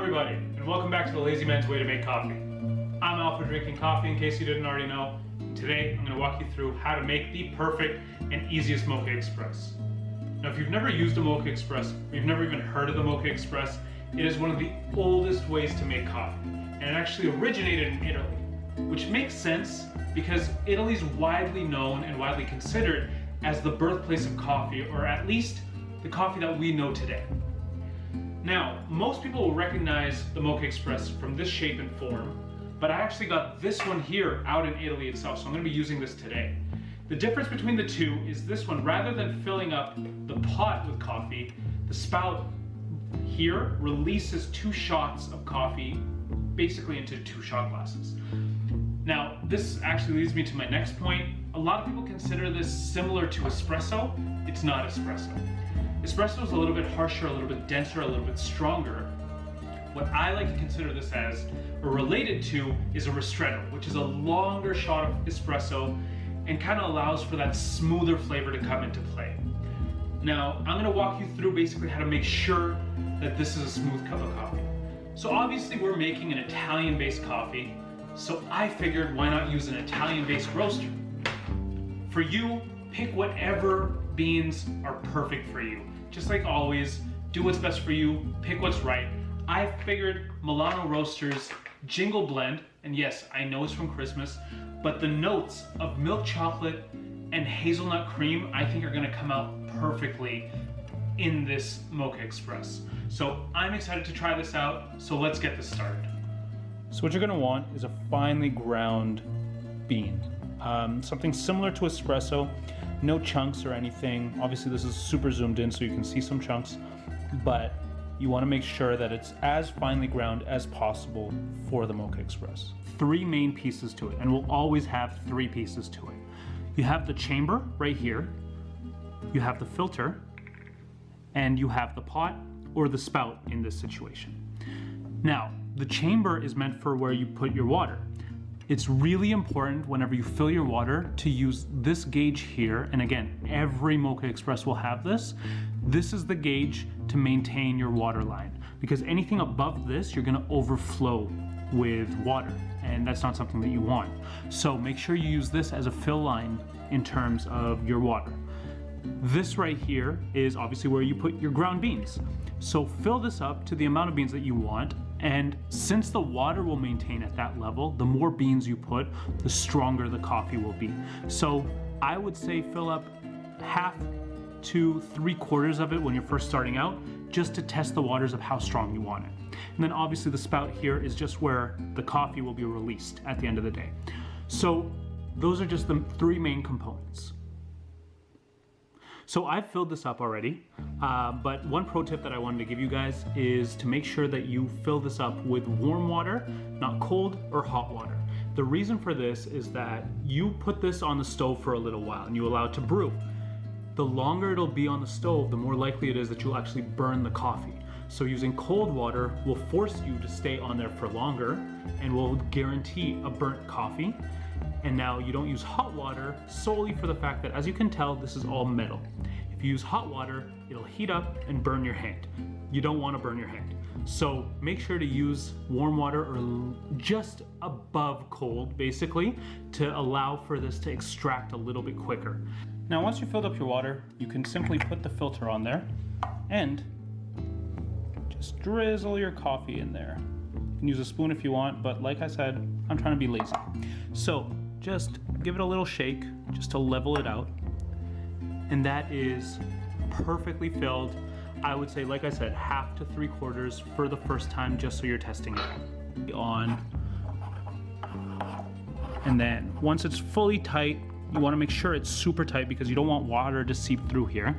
everybody, and welcome back to the Lazy Man's Way to Make Coffee. I'm Alpha Drinking Coffee, in case you didn't already know. Today, I'm going to walk you through how to make the perfect and easiest Moka Express. Now, if you've never used a Moka Express, or you've never even heard of the Moka Express, it is one of the oldest ways to make coffee, and it actually originated in Italy, which makes sense because Italy is widely known and widely considered as the birthplace of coffee, or at least the coffee that we know today. Now, most people will recognize the Moka Express from this shape and form, but I actually got this one here out in Italy itself, so I'm going to be using this today. The difference between the two is this one, rather than filling up the pot with coffee, the spout here releases 2 shots of coffee basically into 2 shot glasses. Now, this actually leads me to my next point. A lot of people consider this similar to espresso. It's not espresso. Espresso is a little bit harsher, a little bit denser, a little bit stronger. What I like to consider this as, or related to, is a ristretto, which is a longer shot of espresso and kind of allows for that smoother flavor to come into play. Now, I'm going to walk you through basically how to make sure that this is a smooth cup of coffee. So obviously we're making an Italian-based coffee, so I figured why not use an Italian-based roaster. For you, pick whatever beans are perfect for you. Just like always, do what's best for you, pick what's right. I figured Milano Roasters Jingle Blend, and yes, I know it's from Christmas, but the notes of milk chocolate and hazelnut cream I think are gonna come out perfectly in this Moka Express. So I'm excited to try this out, so let's get this started. So what you're gonna want is a finely ground bean. Something similar to espresso, no chunks or anything. Obviously this is super zoomed in so you can see some chunks, but you want to make sure that it's as finely ground as possible for the Moka Express. 3 main pieces to it, and we'll always have 3 pieces to it. You have the chamber right here, you have the filter, and you have the pot or the spout in this situation. Now, the chamber is meant for where you put your water. It's really important whenever you fill your water to use this gauge here, and again, every Moka Express will have this. This is the gauge to maintain your water line, because anything above this, you're gonna overflow with water, and that's not something that you want. So make sure you use this as a fill line in terms of your water. This right here is obviously where you put your ground beans. So fill this up to the amount of beans that you want, and since the water will maintain at that level, the more beans you put, the stronger the coffee will be. So I would say fill up half to 3/4 of it when you're first starting out, just to test the waters of how strong you want it. And then obviously the spout here is just where the coffee will be released at the end of the day. So those are just the 3 main components. So I've filled this up already, but one pro tip that I wanted to give you guys is to make sure that you fill this up with warm water, not cold or hot water. The reason for this is that you put this on the stove for a little while and you allow it to brew. The longer it'll be on the stove, the more likely it is that you'll actually burn the coffee. So using cold water will force you to stay on there for longer and will guarantee a burnt coffee. And now you don't use hot water solely for the fact that, as you can tell, this is all metal. If you use hot water, it'll heat up and burn your hand. You don't want to burn your hand. So make sure to use warm water or just above cold, basically, to allow for this to extract a little bit quicker. Now, once you've filled up your water, you can simply put the filter on there and just drizzle your coffee in there. You can use a spoon if you want, but like I said, I'm trying to be lazy. So just give it a little shake just to level it out. And that is perfectly filled. I would say, like I said, half to 3/4 for the first time, just so you're testing it on. And then once it's fully tight, you want to make sure it's super tight because you don't want water to seep through here.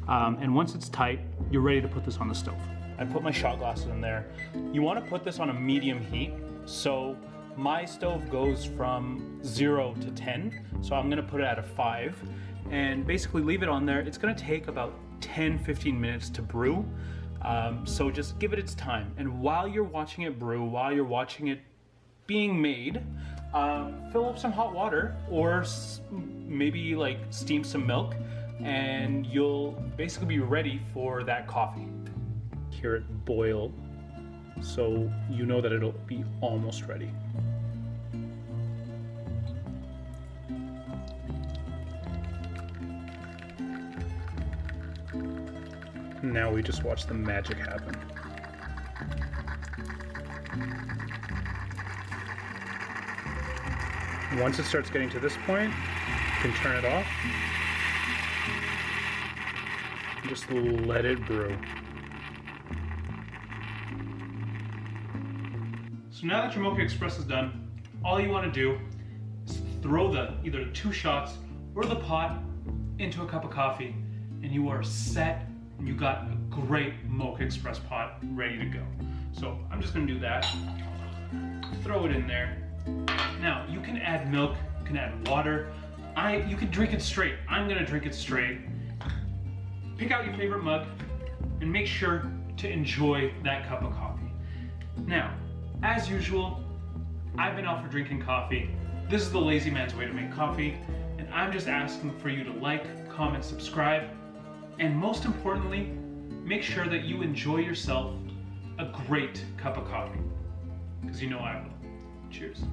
And once it's tight, you're ready to put this on the stove. I put my shot glasses in there. You want to put this on a medium heat. So my stove goes from 0 to 10. So I'm going to put it at a 5 and basically leave it on there. It's going to take about 10-15 minutes to brew. So just give it its time. And while you're watching it brew, while you're watching it being made, fill up some hot water or maybe like steam some milk, and you'll basically be ready for that coffee. Hear it boil so you know that it'll be almost ready. Now we just watch the magic happen. Once it starts getting to this point, you can turn it off and just let it brew. So now that your Moka Express is done, all you want to do is throw either the 2 shots or the pot into a cup of coffee, and you are set, and you got a great Moka Express pot ready to go. So I'm just going to do that. Throw it in there. Now, you can add milk, you can add water, you can drink it straight. I'm gonna drink it straight. Pick out your favorite mug and make sure to enjoy that cup of coffee. Now, as usual, I've been out for drinking coffee. This is the lazy man's way to make coffee, and I'm just asking for you to like, comment, subscribe, and most importantly, make sure that you enjoy yourself a great cup of coffee, because you know I will. Cheers.